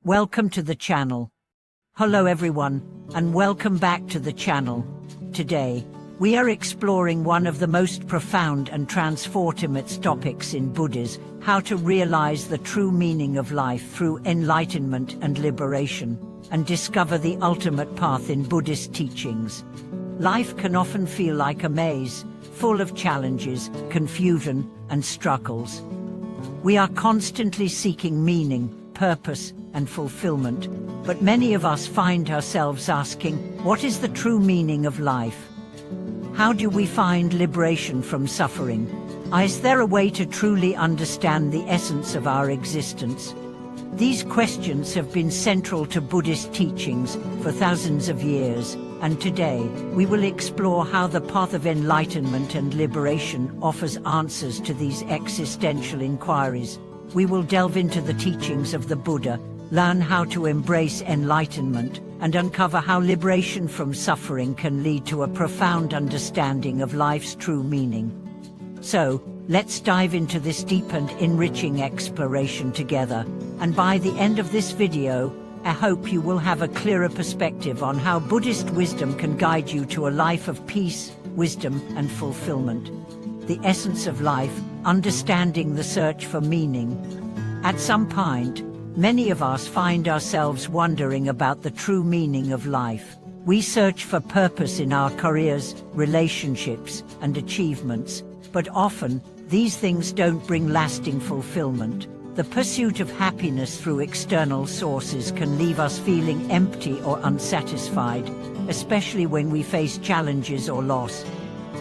Welcome to the channel. Hello everyone, and welcome back to the channel. Today, we are exploring one of the most profound and transformative topics in Buddhism: how to realize the true meaning of life through enlightenment and liberation, and discover the ultimate path in Buddhist teachings. Life can often feel like a maze, full of challenges, confusion, and struggles. We are constantly seeking meaning, purpose, and fulfillment, but many of us find ourselves asking, what is the true meaning of life? How do we find liberation from suffering? Is there a way to truly understand the essence of our existence? These questions have been central to Buddhist teachings for thousands of years, and today we will explore how the path of enlightenment and liberation offers answers to these existential inquiries. We will delve into the teachings of the Buddha, learn how to embrace enlightenment, and uncover how liberation from suffering can lead to a profound understanding of life's true meaning. So, let's dive into this deep and enriching exploration together, and by the end of this video, I hope you will have a clearer perspective on how Buddhist wisdom can guide you to a life of peace, wisdom, and fulfillment. The essence of life, understanding the search for meaning. At some point, many of us find ourselves wondering about the true meaning of life. We search for purpose in our careers, relationships, and achievements, but often, these things don't bring lasting fulfillment. The pursuit of happiness through external sources can leave us feeling empty or unsatisfied, especially when we face challenges or loss.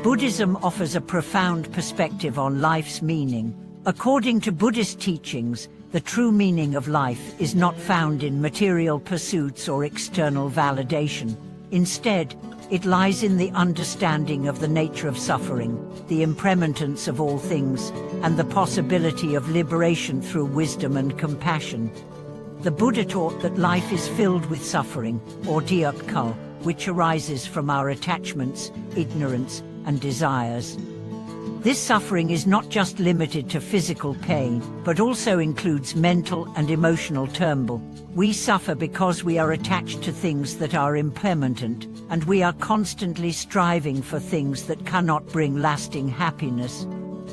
Buddhism offers a profound perspective on life's meaning. According to Buddhist teachings, the true meaning of life is not found in material pursuits or external validation. Instead, it lies in the understanding of the nature of suffering, the impermanence of all things, and the possibility of liberation through wisdom and compassion. The Buddha taught that life is filled with suffering, or dukkha, which arises from our attachments, ignorance, and desires. This suffering is not just limited to physical pain, but also includes mental and emotional turmoil. We suffer because we are attached to things that are impermanent, and we are constantly striving for things that cannot bring lasting happiness.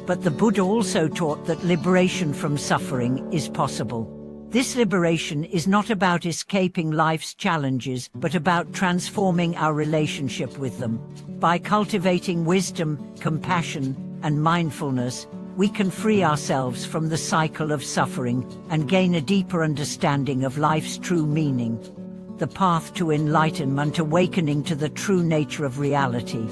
But the Buddha also taught that liberation from suffering is possible. This liberation is not about escaping life's challenges, but about transforming our relationship with them. By cultivating wisdom, compassion, and mindfulness, we can free ourselves from the cycle of suffering and gain a deeper understanding of life's true meaning. The path to enlightenment, awakening to the true nature of reality.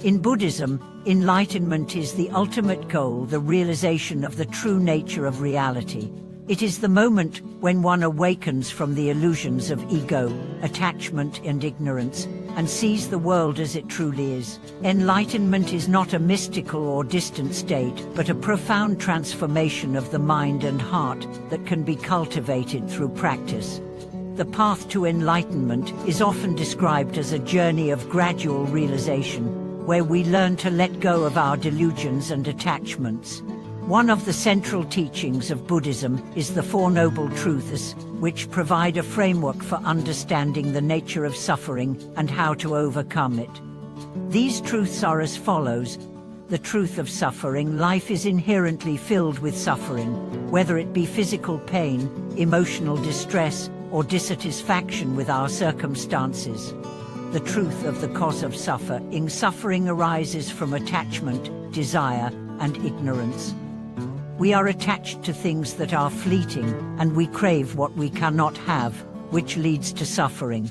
In Buddhism, enlightenment is the ultimate goal, the realization of the true nature of reality. It is the moment when one awakens from the illusions of ego, attachment, and ignorance, and sees the world as it truly is. Enlightenment is not a mystical or distant state, but a profound transformation of the mind and heart that can be cultivated through practice. The path to enlightenment is often described as a journey of gradual realization, where we learn to let go of our delusions and attachments. One of the central teachings of Buddhism is the Four Noble Truths, which provide a framework for understanding the nature of suffering and how to overcome it. These truths are as follows. The truth of suffering: life is inherently filled with suffering, whether it be physical pain, emotional distress, or dissatisfaction with our circumstances. The truth of the cause of suffering: suffering arises from attachment, desire, and ignorance. We are attached to things that are fleeting, and we crave what we cannot have, which leads to suffering.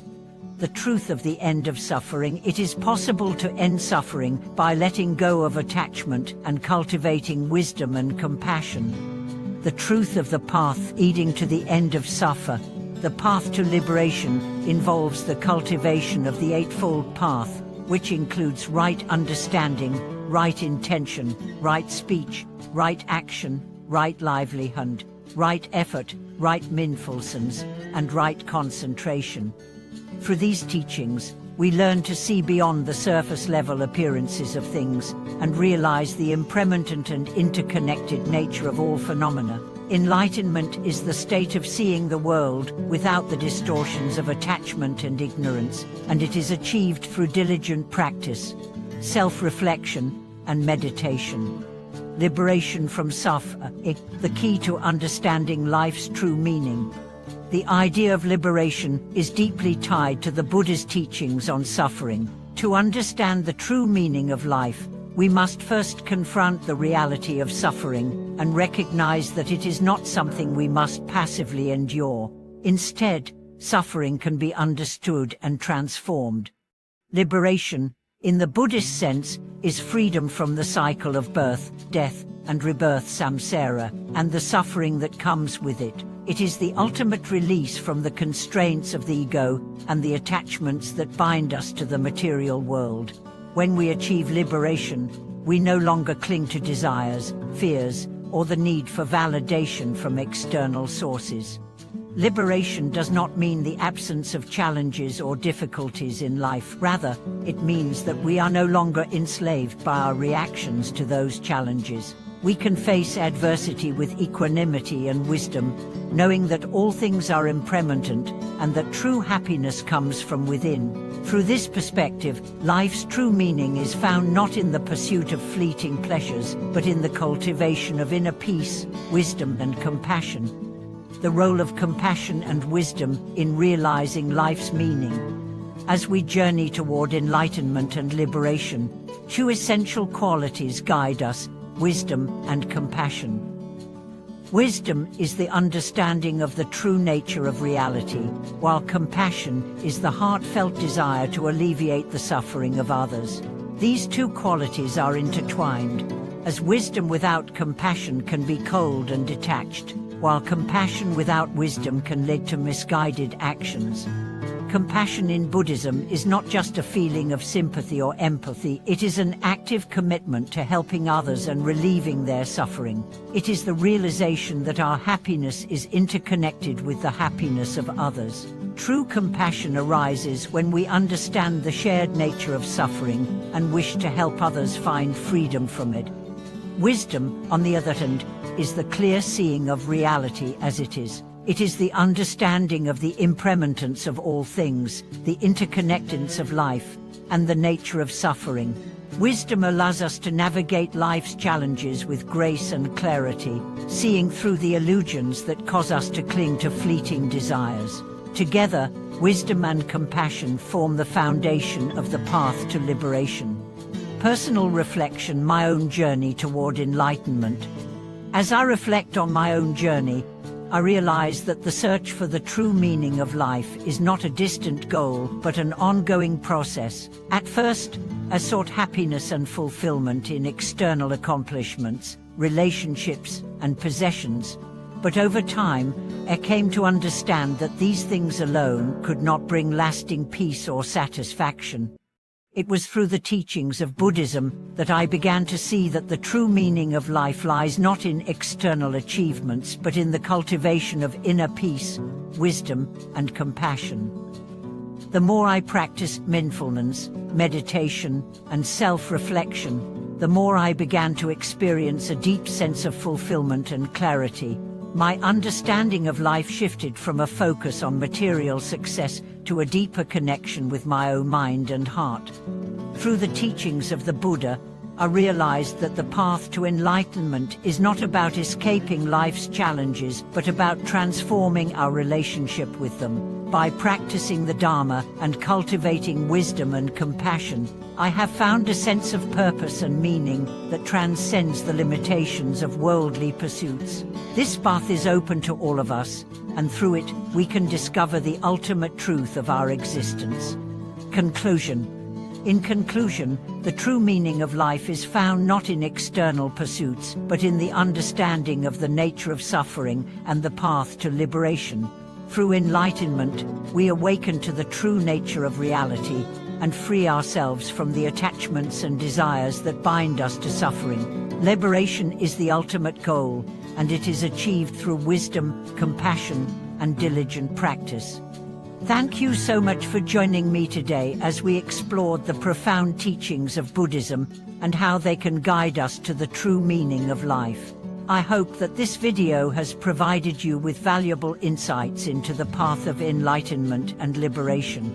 The truth of the end of suffering: it is possible to end suffering by letting go of attachment and cultivating wisdom and compassion. The truth of the path leading to the end of suffering: the path to liberation involves the cultivation of the Eightfold Path, which includes right understanding, right intention, right speech, right action, right livelihood, right effort, right mindfulness, and right concentration. Through these teachings, we learn to see beyond the surface-level appearances of things and realize the impermanent and interconnected nature of all phenomena. Enlightenment is the state of seeing the world without the distortions of attachment and ignorance, and it is achieved through diligent practice, self-reflection, and meditation. Liberation from suffering, the key to understanding life's true meaning. The idea of liberation is deeply tied to the Buddha's teachings on suffering. To understand the true meaning of life, we must first confront the reality of suffering and recognize that it is not something we must passively endure. Instead, suffering can be understood and transformed. Liberation, in the Buddhist sense, is freedom from the cycle of birth, death, and rebirth samsara, and the suffering that comes with it. It is the ultimate release from the constraints of the ego and the attachments that bind us to the material world. When we achieve liberation, we no longer cling to desires, fears, or the need for validation from external sources. Liberation does not mean the absence of challenges or difficulties in life. Rather, it means that we are no longer enslaved by our reactions to those challenges. We can face adversity with equanimity and wisdom, knowing that all things are impermanent and that true happiness comes from within. Through this perspective, life's true meaning is found not in the pursuit of fleeting pleasures, but in the cultivation of inner peace, wisdom, and compassion. The role of compassion and wisdom in realizing life's meaning. As we journey toward enlightenment and liberation, two essential qualities guide us: wisdom and compassion. Wisdom is the understanding of the true nature of reality, while compassion is the heartfelt desire to alleviate the suffering of others. These two qualities are intertwined, as wisdom without compassion can be cold and detached, while compassion without wisdom can lead to misguided actions. Compassion in Buddhism is not just a feeling of sympathy or empathy, it is an active commitment to helping others and relieving their suffering. It is the realization that our happiness is interconnected with the happiness of others. True compassion arises when we understand the shared nature of suffering and wish to help others find freedom from it. Wisdom, on the other hand, is the clear seeing of reality as it is. It is the understanding of the impermanence of all things, the interconnectedness of life, and the nature of suffering. Wisdom allows us to navigate life's challenges with grace and clarity, seeing through the illusions that cause us to cling to fleeting desires. Together, wisdom and compassion form the foundation of the path to liberation. Personal reflection: my own journey toward enlightenment. As I reflect on my own journey, I realize that the search for the true meaning of life is not a distant goal, but an ongoing process. At first, I sought happiness and fulfillment in external accomplishments, relationships, and possessions. But over time, I came to understand that these things alone could not bring lasting peace or satisfaction. It was through the teachings of Buddhism that I began to see that the true meaning of life lies not in external achievements, but in the cultivation of inner peace, wisdom, and compassion. The more I practiced mindfulness, meditation, and self-reflection, the more I began to experience a deep sense of fulfillment and clarity. My understanding of life shifted from a focus on material success to a deeper connection with my own mind and heart. Through the teachings of the Buddha, I realized that the path to enlightenment is not about escaping life's challenges, but about transforming our relationship with them. By practicing the Dharma and cultivating wisdom and compassion, I have found a sense of purpose and meaning that transcends the limitations of worldly pursuits. This path is open to all of us, and through it, we can discover the ultimate truth of our existence. Conclusion. In conclusion, the true meaning of life is found not in external pursuits, but in the understanding of the nature of suffering and the path to liberation. Through enlightenment, we awaken to the true nature of reality and free ourselves from the attachments and desires that bind us to suffering. Liberation is the ultimate goal, and it is achieved through wisdom, compassion, and diligent practice. Thank you so much for joining me today as we explored the profound teachings of Buddhism and how they can guide us to the true meaning of life. I hope that this video has provided you with valuable insights into the path of enlightenment and liberation.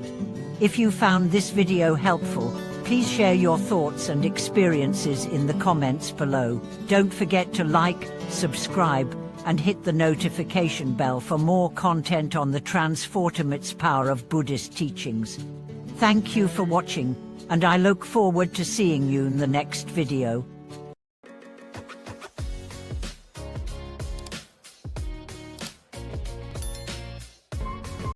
If you found this video helpful, please share your thoughts and experiences in the comments below. Don't forget to like, subscribe, and hit the notification bell for more content on the transformative power of Buddhist teachings. Thank you for watching, and I look forward to seeing you in the next video.